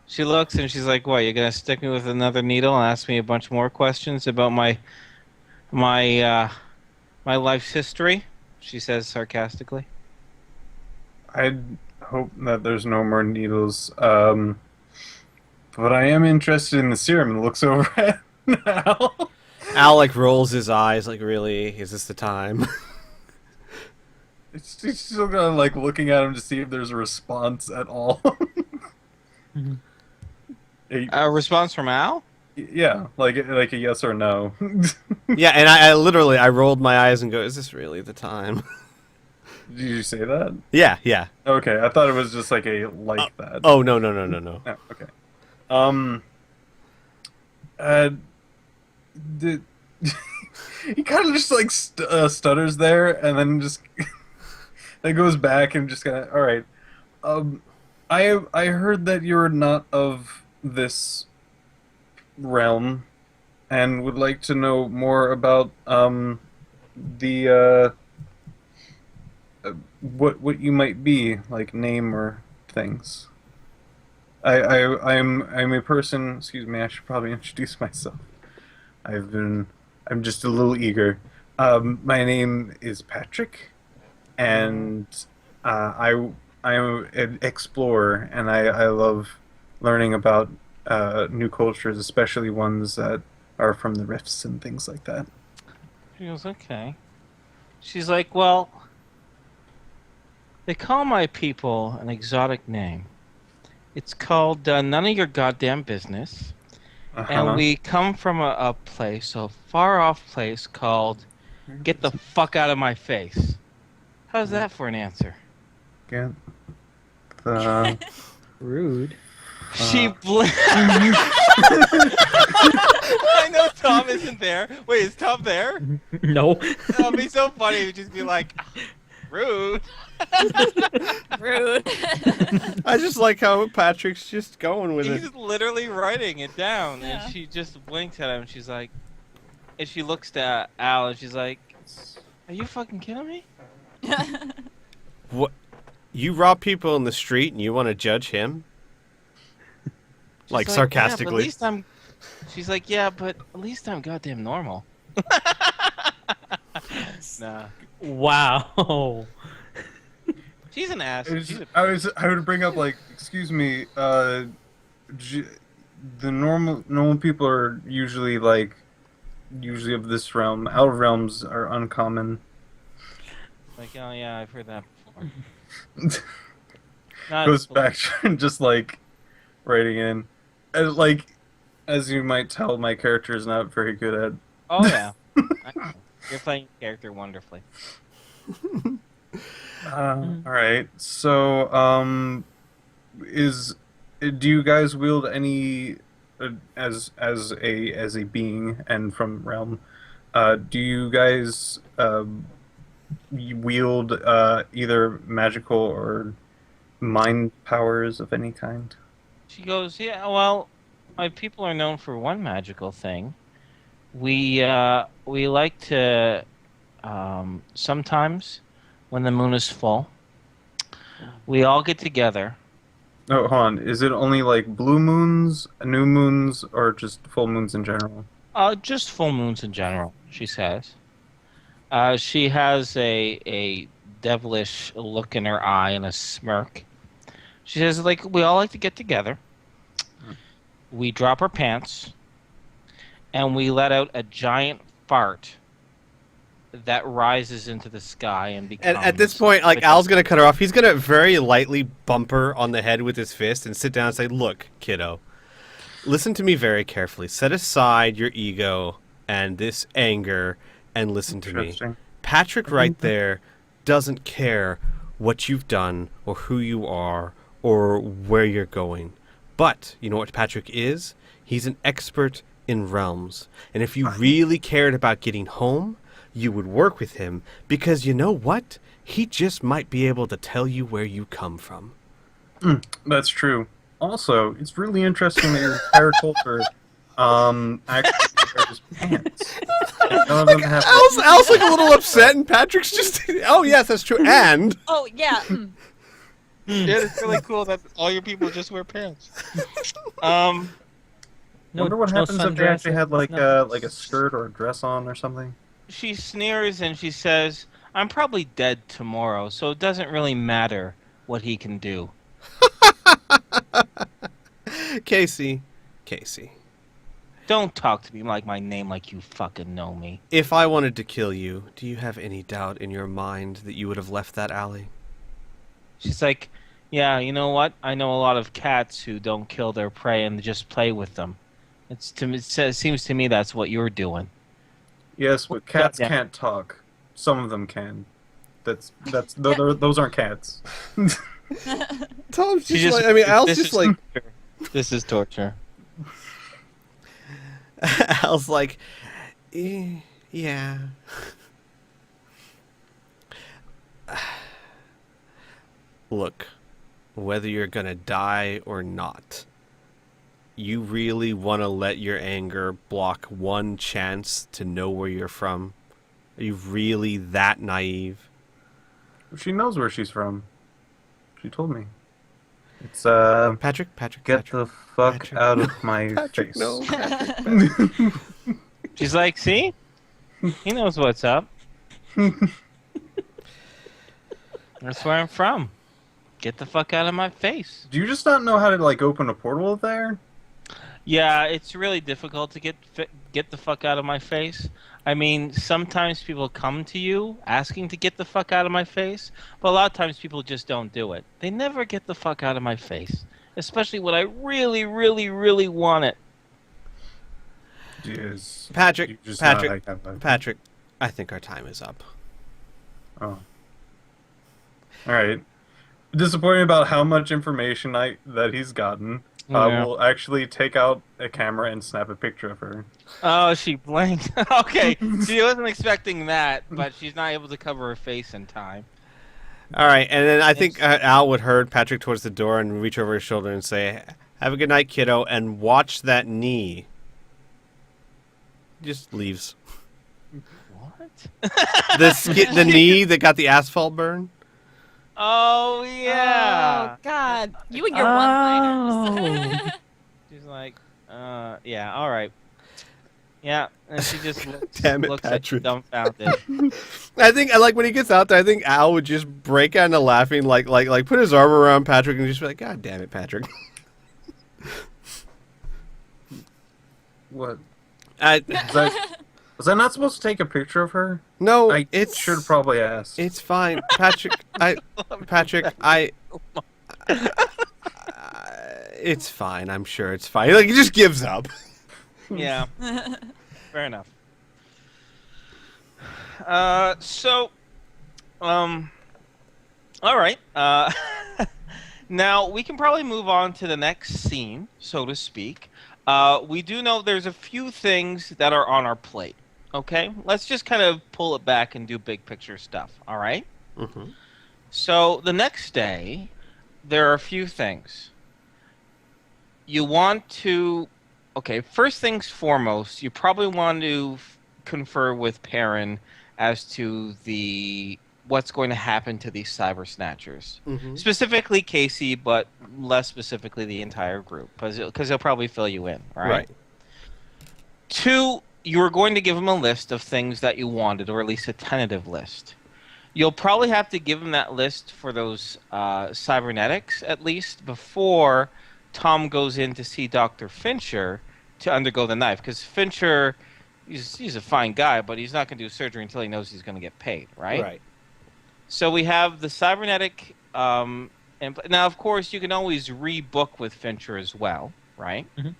she looks and she's like, "What? You're gonna stick me with another needle and ask me a bunch more questions about my my life's history?" She says sarcastically. I hope that there's no more needles. But I am interested in the serum and looks over at Al. Al like rolls his eyes like, really? Is this the time? She's still kind of like looking at him to see if there's a response at all. A response from Al? Yeah, like a yes or no. Yeah, and I literally I rolled my eyes and go, is this really the time? Did you say that? Yeah. Okay, I thought it was just like a that. Oh no. Oh, okay. Uh, did, he kind of just like stutters there, and then just then goes back and just kind of all right. I heard that you're not of this realm, and would like to know more about the what you might be, like name or things. I'm a person. Excuse me. I should probably introduce myself. I'm just a little eager. My name is Patrick, and I'm an explorer, and I love learning about new cultures, especially ones that are from the rifts and things like that. She goes, okay. She's like, well, they call my people an exotic name. It's called None of Your Goddamn Business. And we come from a place, a far-off place called Get the Fuck Out of My Face. How's that for an answer? Get the Rude. She I know Tom isn't there. Wait, is Tom there? No. That'd be so funny. It would just be like, rude. Rude. I just like how Patrick's just going with it. He's literally writing it down, Yeah. and she just blinks at him. She's like, and she looks to Al, and she's like, "Are you fucking kidding me?" What? You rob people in the street and you want to judge him? She's Like "Yeah, sarcastically. but at least I'm. She's like, "Yeah, but at least I'm goddamn normal." Nah, Wow. she's an ass. I would bring up like, excuse me, the normal people are usually of this realm. Outer realms are uncommon. Like, oh yeah, I've heard that before. Not Goes full- back and just like writing in, and like as you might tell, my character is not very good at. Oh yeah, I know. You're playing your character wonderfully. All right, so do you guys wield any as a being and from realm? Do you guys you wield either magical or mind powers of any kind? She goes, yeah, well, my people are known for one magical thing. We like to sometimes when the moon is full, we all get together. Oh, hold on. Is it only like blue moons, new moons, or just full moons in general? Just full moons in general, she says. She has a devilish look in her eye and a smirk. She says, like, we all like to get together. We drop our pants, and we let out a giant fart that rises into the sky and becomes... And at this point, like, Al's going to cut her off. He's going to very lightly bump her on the head with his fist and sit down and say, look, kiddo, listen to me very carefully. Set aside your ego and this anger and listen to me. Interesting. Patrick right there doesn't care what you've done or who you are or where you're going. But you know what Patrick is? He's an expert in realms. And if you really cared about getting home, you would work with him because you know what? He just might be able to tell you where you come from. That's true. Also, it's really interesting that your entire culture actually wears pants. None of them have. Al's like a little upset, and Patrick's just, oh yes, that's true. And Oh yeah. Yeah, it's really cool that all your people just wear pants. Um, Wonder what happens if they actually had like sundresses, a skirt or a dress on or something. she sneers and she says, "I'm probably dead tomorrow, so it doesn't really matter what he can do." Casey, Casey, Don't talk to me like my name like you fucking know me. if I wanted to kill you, do you have any doubt in your mind that you would have left that alley? She's like, "Yeah, you know what? I know a lot of cats who don't kill their prey and just play with them. It seems to me that's what you're doing." Yes, but cats Yeah. can't talk. Some of them can. Those aren't cats. Tom's She just like, I mean, Al's this just is like, torture. This is torture. Al's like, yeah. Look, whether you're gonna die or not, you really want to let your anger block one chance to know where you're from? Are you really that naive? She knows where she's from. She told me. It's Patrick, get the fuck Patrick. out of my Patrick, face. no. Patrick. She's like, "See? He knows what's up. That's where I'm from. Get the fuck out of my face." Do you just not know how to like open a portal there? Yeah, it's really difficult to get the fuck out of my face. I mean, sometimes people come to you asking to get the fuck out of my face, but a lot of times people just don't do it. They never get the fuck out of my face, especially when I really, really, really want it. Jeez. Patrick, You just Patrick, not like that. Patrick, I think our time is up. Oh. All right. Disappointed about how much information that he's gotten. Yeah. We'll actually take out a camera and snap a picture of her. Oh, she blinked. Okay, she wasn't expecting that, but she's not able to cover her face in time. All right, and then I think Al would herd Patrick towards the door and reach over his shoulder and say, "Have a good night, kiddo, and watch that knee." Just leaves. What? The knee that got the asphalt burn. Oh yeah. Oh God, you and your one-liners. She's like, yeah, all right. Yeah, and she just looks, Damn it, looks Patrick. dumbfounded. I think, like, when he gets out there, I think Al would just break out into laughing, like put his arm around Patrick and just be like, "God damn it, Patrick." What? I, Was I not supposed to take a picture of her? no, I it's should have probably asked. It's fine, Patrick. It's fine. I'm sure it's fine. Like, he just gives up. Yeah, fair enough. All right. Now we can probably move on to the next scene, so to speak. We do know there's a few things that are on our plate. Okay, let's just kind of pull it back and do big picture stuff. All right. Mm-hmm. So the next day, there are a few things. You want to, okay, first things foremost, you probably want to confer with Perrin as to what's going to happen to these cyber snatchers. Mm-hmm. Specifically Casey, but less specifically the entire group, because he'll probably fill you in, right? Right. 2, you're going to give him a list of things that you wanted, or at least a tentative list. You'll probably have to give him that list for those cybernetics, at least, before Tom goes in to see Dr. Fincher to undergo the knife. Because Fincher, he's a fine guy, but he's not going to do surgery until he knows he's going to get paid, right? Right. So we have the cybernetic... and now, of course, you can always rebook with Fincher as well, right? Mhm.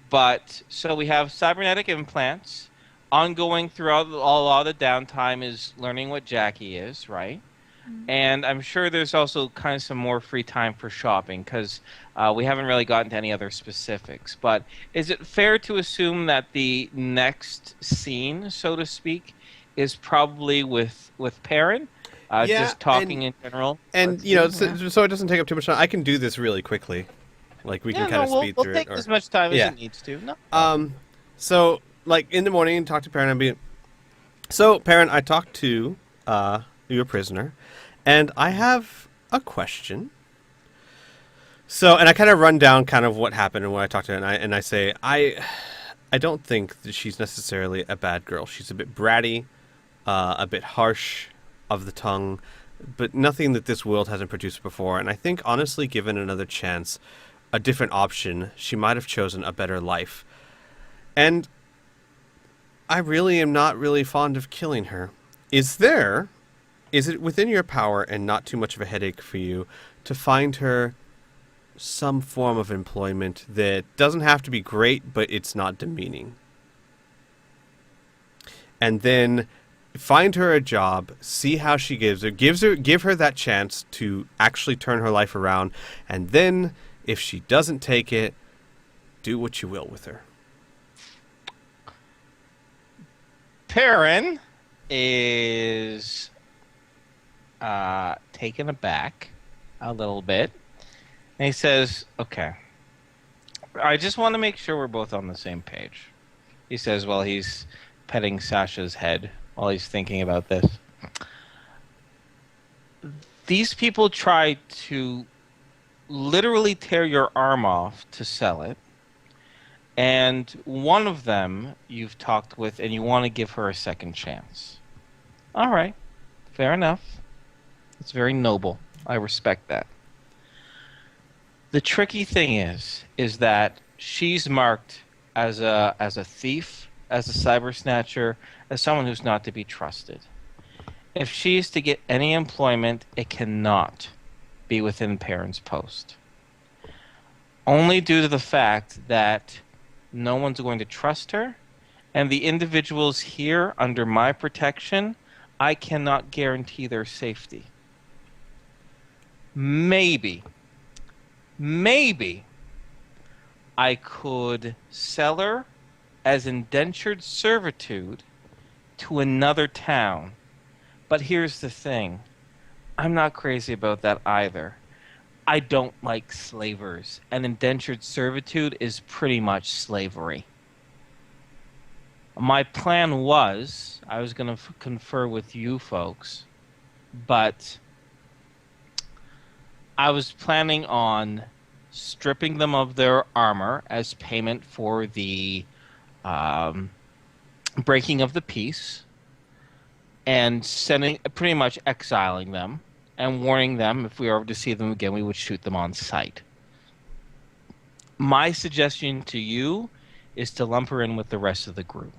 But, so we have cybernetic implants. Ongoing throughout a lot of the downtime is learning what Jackie is, right? And I'm sure there's also kind of some more free time for shopping, because we haven't really gotten to any other specifics. But is it fair to assume that the next scene, so to speak, is probably with Perrin? Yeah, just talking in general? And, you know, so it doesn't take up too much time. I can do this really quickly. Like, we can kind of speed we'll through take it. as much time Yeah. as it needs to. No. So, like, in the morning, talk to Perrin. So, Perrin, I talked to your prisoner, and I have a question. So, and I kind of run down kind of what happened and what I talked to her, and I say, I don't think that she's necessarily a bad girl. She's a bit bratty, a bit harsh of the tongue, but nothing that this world hasn't produced before. And I think, honestly, given another chance, a different option, she might have chosen a better life. And I really am not really fond of killing her. Is it within your power and not too much of a headache for you to find her some form of employment that doesn't have to be great, but it's not demeaning? And then find her a job, see how she give her that chance to actually turn her life around, and then if she doesn't take it, do what you will with her. Perrin is taken aback a little bit. And he says, okay, I just want to make sure we're both on the same page. He says while he's petting Sasha's head, while he's thinking about this. These people try to literally tear your arm off to sell it. And one of them you've talked with and you want to give her a second chance. All right. Fair enough. It's very noble. I respect that. The tricky thing is that she's marked as a thief, as a cyber snatcher, as someone who's not to be trusted. If she's to get any employment, it cannot be within Perrin's post. Only due to the fact that no one's going to trust her, and the individuals here under my protection, I cannot guarantee their safety. Maybe I could sell her as indentured servitude to another town. But here's the thing. I'm not crazy about that either. I don't like slavers, and indentured servitude is pretty much slavery. My plan was, I was going to confer with you folks, but I was planning on stripping them of their armor as payment for the breaking of the peace, and pretty much exiling them, and warning them if we were ever to see them again, we would shoot them on sight. My suggestion to you is to lump her in with the rest of the group.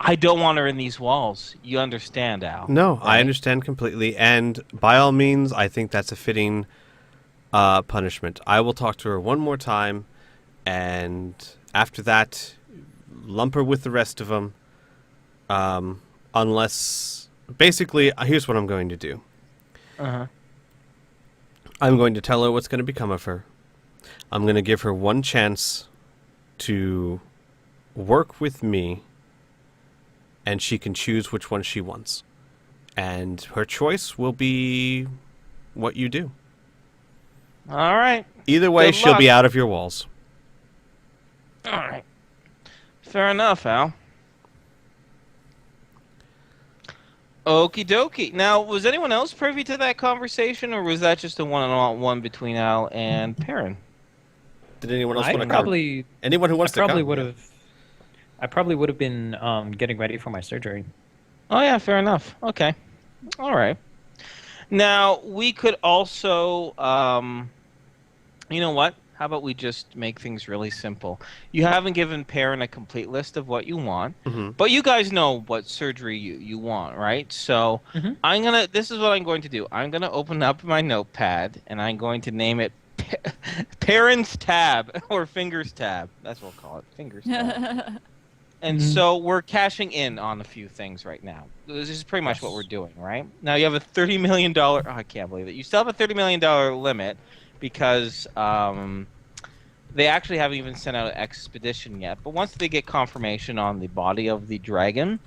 I don't want her in these walls. You understand, Al? No, right? I understand completely, and by all means, I think that's a fitting punishment. I will talk to her one more time, and after that, lump her with the rest of them. Unless, basically, here's what I'm going to do. Uh-huh. I'm going to tell her what's going to become of her. I'm going to give her one chance to work with me, and she can choose which one she wants. And her choice will be what you do. All right. Either way, Good she'll be luck. out of your walls. All right. Fair enough, Al. Okie dokie. Now, was anyone else privy to that conversation, or was that just a one-on-one between Al and Perrin? Did anyone else I want to probably, come? Anyone who I wants to probably come? would have. I probably would have been getting ready for my surgery. Oh, yeah, fair enough. Okay. All right. Now, we could also, you know what? How about we just make things really simple? You haven't given Perrin a complete list of what you want, Mhm. but you guys know what surgery you want, right? So Mhm. this is what I'm going to do. I'm going to open up my notepad, and I'm going to name it Perrin's Tab, or Fingers Tab. That's what we'll call it, Fingers Tab. And so we're cashing in on a few things right now. This is pretty much what we're doing, right? Now you have a $30 million... Oh, I can't believe it. You still have a $30 million limit because they actually haven't even sent out an expedition yet. But once they get confirmation on the body of the dragon,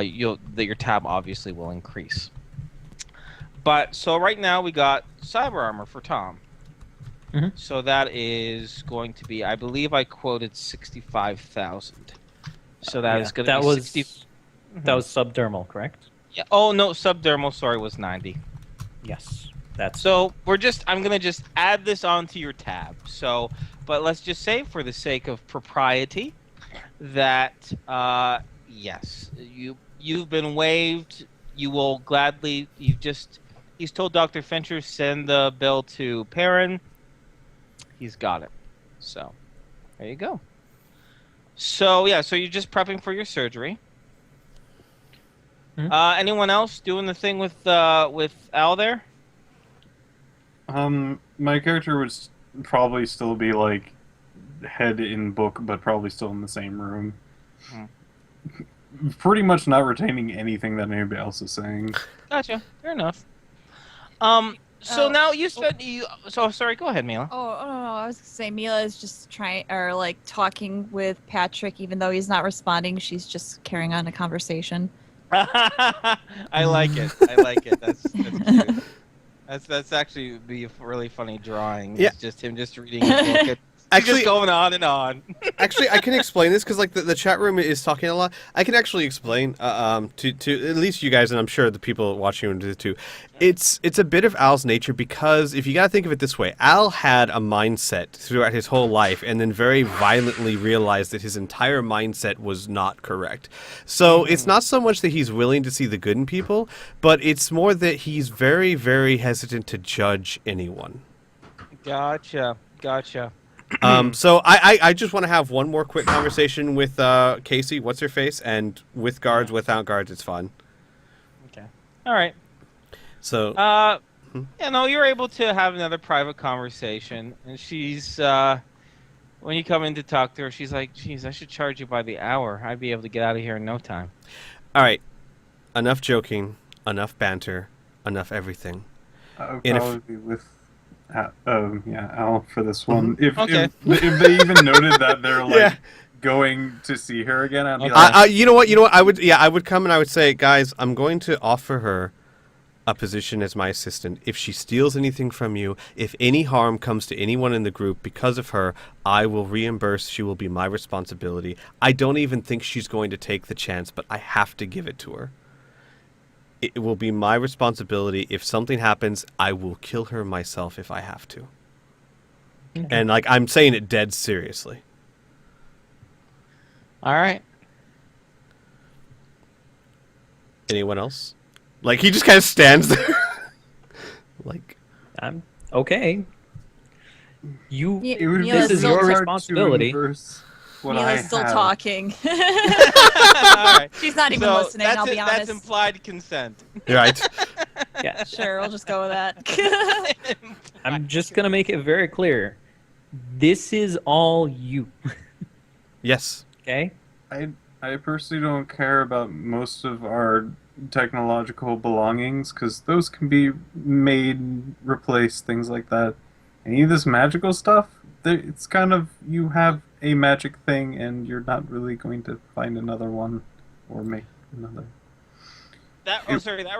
your tab obviously will increase. But so right now we got cyber armor for Tom. Mhm. So that is going to be, I believe I quoted 65,000. So that is going to that be was 60. that was subdermal, correct? Yeah. Oh no, subdermal. Sorry, was 90. Yes. That's So I'm gonna just add this onto your tab. So, but let's just say, for the sake of propriety, that yes, you've been waived. You will gladly. He's told Dr. Fincher send the bill to Perrin. He's got it. So there you go. So yeah, so you're just prepping for your surgery. Anyone else doing the thing with Al there? My character would probably still be like head in book, but probably still in the same room. Pretty much not retaining anything that anybody else is saying. Gotcha. Fair enough. So now you spent you. So sorry. Go ahead, Mila. Oh, no, I was gonna say Mila is just talking with Patrick, even though he's not responding. She's just carrying on a conversation. I like it. I like it. That's cute. That's actually be a really funny drawing. Yeah. It's just him just reading a book. It's Actually, just going on and on. Actually, I can explain this because like the chat room is talking a lot. I can actually explain to at least you guys, and I'm sure the people watching will do it too. It's a bit of Al's nature, because if you gotta think of it this way, Al had a mindset throughout his whole life, and then very violently realized that his entire mindset was not correct. So it's not so much that he's willing to see the good in people, but it's more that he's very, very hesitant to judge anyone. Gotcha. So I just want to have one more quick conversation with Casey, what's her face, and with guards, without guards, it's fun. Okay. All right. So you're able to have another private conversation, and she's when you come in to talk to her, she's like, "Geez, I should charge you by the hour. I'd be able to get out of here in no time." all right, enough joking, enough banter, enough everything. I would In a probably be with Al for this one. Okay. If they even noted that they're like Yeah. going to see her again, I'd be Okay. like, You know what? I would come and I would say, guys, I'm going to offer her a position as my assistant. If she steals anything from you, if any harm comes to anyone in the group because of her, I will reimburse. She will be my responsibility. I don't even think she's going to take the chance, but I have to give it to her. It will be my responsibility. If something happens, I will kill her myself if I have to. And like, I'm saying it dead seriously. All right. Anyone else? Like, he just kind of stands there. Like, I'm okay. You. it would be Mila's This is still your hard to responsibility. inverse what Mila's I still have. talking. All right. She's not even So listening, I'll be That's honest. implied consent. right? Yeah. Sure, we'll just go with that. I'm just gonna make it very clear. This is all you. Yes. Okay. I personally don't care about most of our technological belongings, because those can be made, replaced, things like that. Any of this magical stuff, it's kind of, you have a magic thing and you're not really going to find another one or make another. That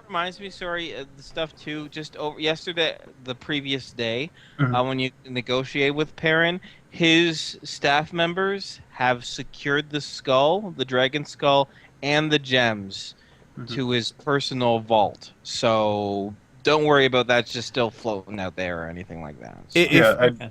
reminds me. Sorry, the stuff too. Just over yesterday, the previous day, Mhm. when you negotiate with Perrin, his staff members have secured the skull, the dragon skull, and the gems to his personal vault. So don't worry about that. It's just still floating out there or anything like that. So.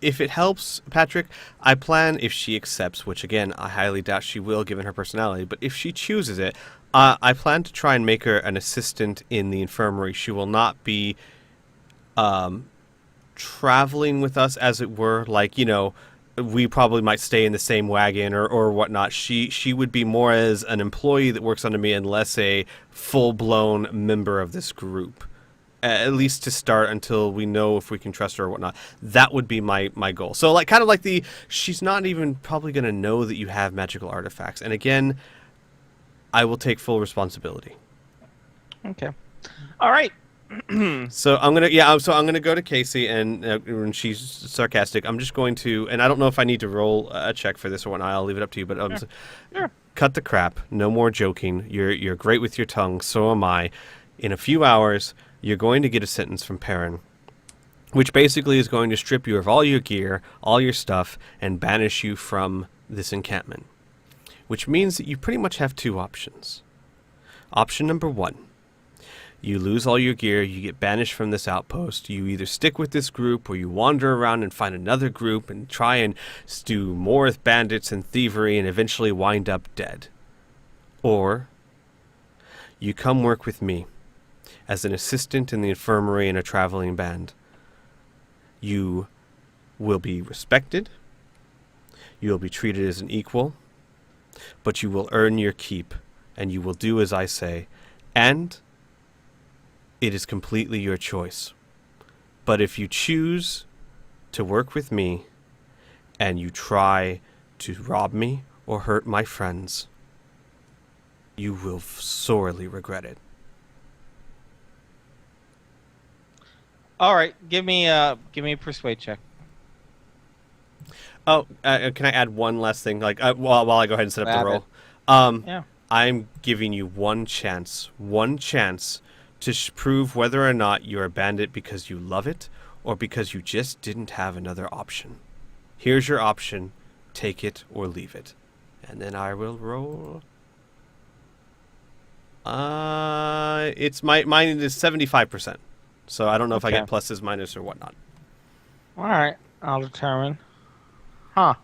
If it helps, Patrick, I plan, if she accepts, which again, I highly doubt she will given her personality, but if she chooses it, I plan to try and make her an assistant in the infirmary. She will not be traveling with us, as it were. Like, you know, we probably might stay in the same wagon or whatnot. She would be more as an employee that works under me and less a full-blown member of this group. At least to start, until we know if we can trust her or whatnot. That would be my goal. So, like, kind of like she's not even probably going to know that you have magical artifacts. And again, I will take full responsibility. Okay. All right. So I'm gonna go to Casey, and when she's sarcastic, I'm just going to, and I don't know if I need to roll a check for this or whatnot. I'll leave it up to you. But Sure. Cut the crap. No more joking. You're great with your tongue. So am I. In a few hours, you're going to get a sentence from Perrin, which basically is going to strip you of all your gear, all your stuff, and banish you from this encampment. Which means that you pretty much have two options. Option number one. You lose all your gear, you get banished from this outpost. You either stick with this group or you wander around and find another group and try and do more with bandits and thievery and eventually wind up dead. Or you come work with me as an assistant in the infirmary in a traveling band. You will be respected, you will be treated as an equal, but you will earn your keep, and you will do as I say, and it is completely your choice. But if you choose to work with me, and you try to rob me or hurt my friends, you will sorely regret it. All right, give me a persuade check. Oh, can I add one last thing? Like, while I go ahead and set up Add the roll. Yeah. I'm giving you one chance to prove whether or not you're a bandit because you love it or because you just didn't have another option. Here's your option. Take it or leave it. And then I will roll. It's mine is 75%. So I don't know if I Okay. get pluses, minus, or whatnot. All right, I'll determine. Huh.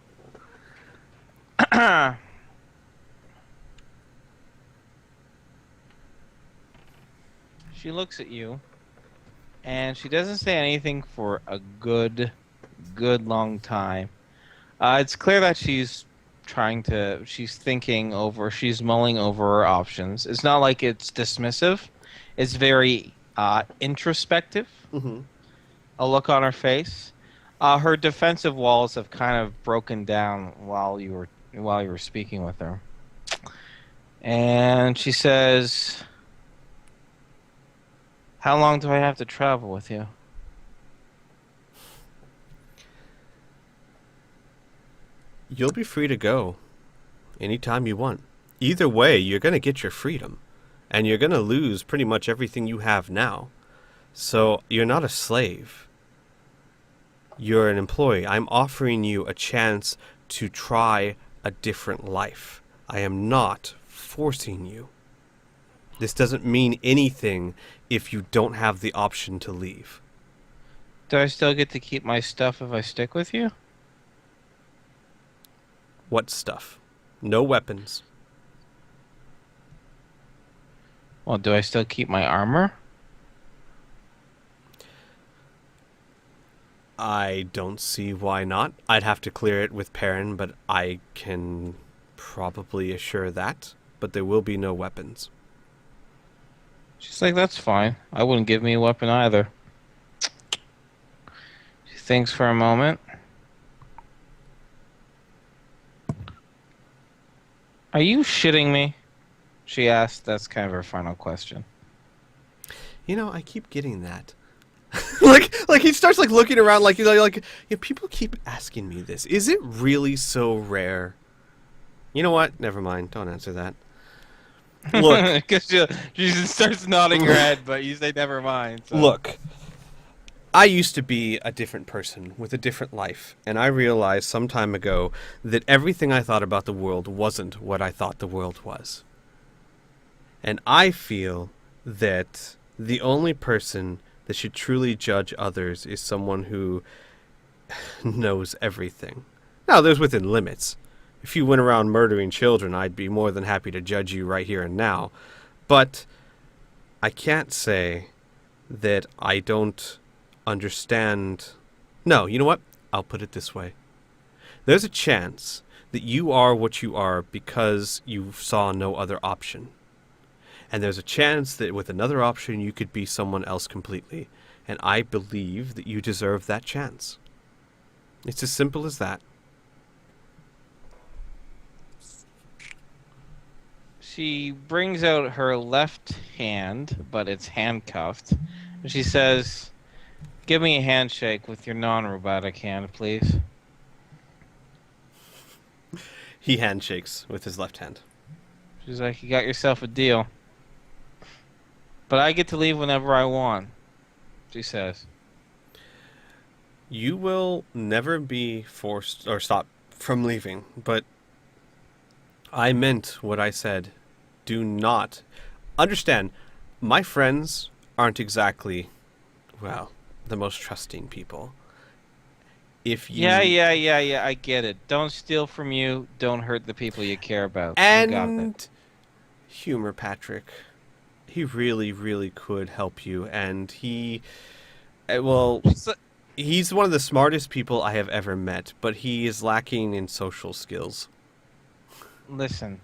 She looks at you, and she doesn't say anything for a good long time. It's clear that she's thinking over, she's mulling over her options. It's not like it's dismissive. It's very introspective. Mm-hmm. A look on her face. Her defensive walls have kind of broken down while you were speaking with her. And she says, "How long do I have to travel with you?" You'll be free to go anytime you want. Either way, you're going to get your freedom. And you're going to lose pretty much everything you have now. So you're not a slave. You're an employee. I'm offering you a chance to try a different life. I am not forcing you. This doesn't mean anything if you don't have the option to leave. Do I still get to keep my stuff if I stick with you? What stuff? No weapons. Well, do I still keep my armor? I don't see why not. I'd have to clear it with Perrin, but I can probably assure that. But there will be no weapons. She's like, "That's fine. I wouldn't give me a weapon either." She thinks for a moment. "Are you shitting me?" she asked. That's kind of her final question. You know, I keep getting that. like he starts like looking around, like people keep asking me this. Is it really so rare? You know what? Never mind. Don't answer that. Look, Because she just starts nodding her head, but you say never mind. So. look. I used to be a different person with a different life, and I realized some time ago that everything I thought about the world wasn't what I thought the world was. And I feel that the only person that should truly judge others is someone who knows everything. Now, there's within limits. If you went around murdering children, I'd be more than happy to judge you right here and now. But I can't say that I don't understand. No, you know what? I'll put it this way. There's a chance that you are what you are because you saw no other option. And there's a chance that with another option you could be someone else completely. And I believe that you deserve that chance. It's as simple as that. She brings out her left hand, but it's handcuffed. And she says, "Give me a handshake with your non-robotic hand, please." He handshakes with his left hand. She's like, "You got yourself a deal. But I get to leave whenever I want," she says. You will never be forced or stopped from leaving, but I meant what I said. Do not understand. My friends aren't exactly, well, the most trusting people. If you Yeah. I get it. Don't steal from you. Don't hurt the people you care about. I got it. and humor Patrick, he really, really could help you, and well, So, he's one of the smartest people I have ever met, but he is lacking in social skills. listen,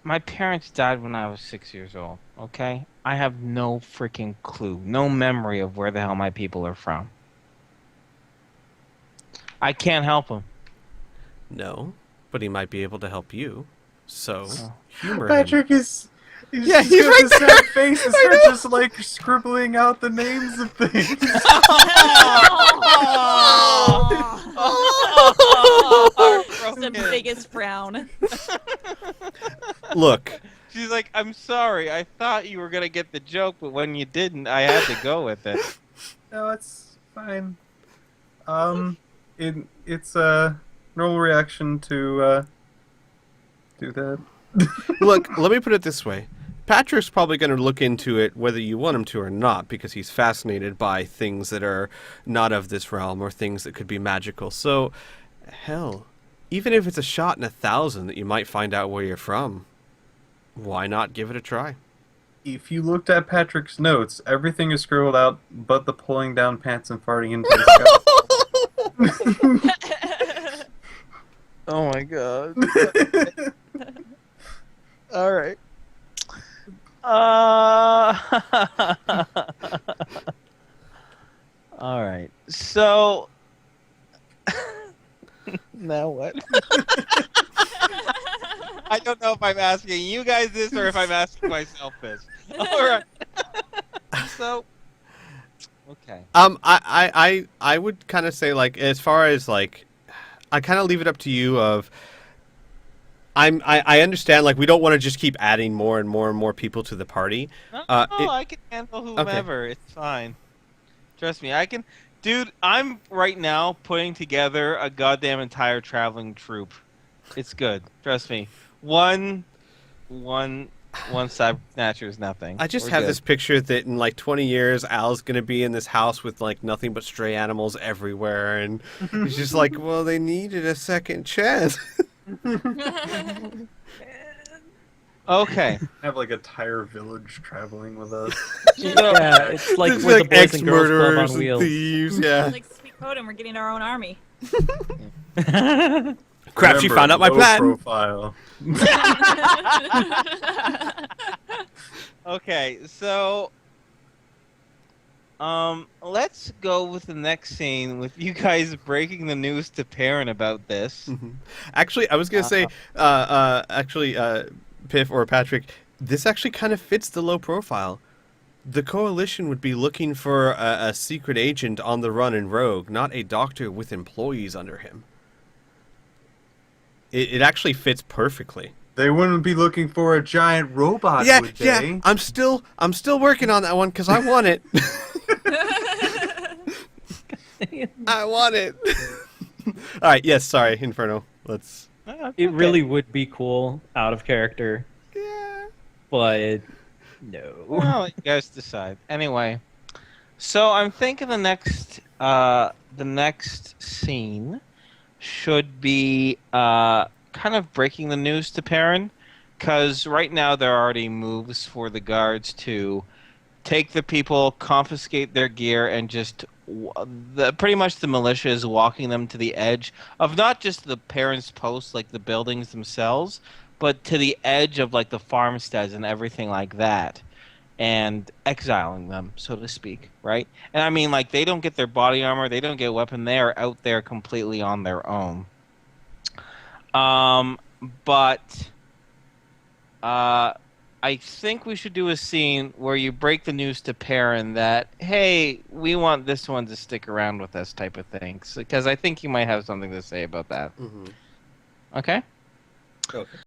my parents died when I was 6 years old. Okay, I have no freaking clue, no memory of where the hell my people are from. I can't help them. No, but he might be able to help you. So Oh. humor him. Patrick is. He's Yeah, just he's got right this there. sad face. His I hair know. just like scribbling out the names of things. It's the biggest frown. Look, She's like, I'm sorry. I thought you were gonna get the joke, but when you didn't, I had to go with it. No, it's fine. It's a normal reaction to do that. look. Let me put it this way: Patrick's probably going to look into it whether you want him to or not, because he's fascinated by things that are not of this realm or things that could be magical. So, hell, even if it's a shot in 1,000 that you might find out where you're from, why not give it a try? If you looked at Patrick's notes, everything is scribbled out but the pulling down pants and farting into the sky. Oh my god. All right. All right. So now what? I don't know if I'm asking you guys this or if I'm asking myself this. All right. So okay. I would kind of say, like, as far as, like, I kind of leave it up to you of, I understand, like, we don't want to just keep adding more and more and more people to the party. No, It- I can handle whomever. It's fine. Trust me, I can. Dude, I'm right now putting together a goddamn entire traveling troupe. It's good. Trust me. One cyber snatcher is nothing. I just We're have good. this picture that in like 20 years, Al's gonna be in this house with like nothing but stray animals everywhere, and he's just like, well, they needed a second chance. Okay. Have like a entire village traveling with us. So, Yeah, it's like There's, with the Boys and Girls Club ex-murderers on and wheels. thieves. Yeah. Like Sweet Totem, we're getting our own army. Crap! She Remember, found out my low plan. Profile. okay, so let's go with the next scene with you guys breaking the news to Perrin about this. Actually, I was gonna say, Piff or Patrick, this actually kind of fits the low profile. The Coalition would be looking for a secret agent on the run and rogue, not a doctor with employees under him. It actually fits perfectly. They wouldn't be looking for a giant robot, Yeah, would they? yeah. I'm still working on that one because I want it. I want it. All right. Yes. Sorry, Inferno. Let's. It really would be cool out of character, Yeah. but no. Well, you guys decide. Anyway, so I'm thinking the next scene should be kind of breaking the news to Perrin, because right now there are already moves for the guards to take the people, confiscate their gear, and just pretty much the militia is walking them to the edge of not just the Perrin's posts, like the buildings themselves, but to the edge of like the farmsteads and everything like that, and exiling them, so to speak, right? And I mean, like, they don't get their body armor, they don't get weapon, they are out there completely on their own. But I think we should do a scene where you break the news to Perrin that, hey, we want this one to stick around with us, type of thing, because I think you might have something to say about that. Mm-hmm. Okay? Okay.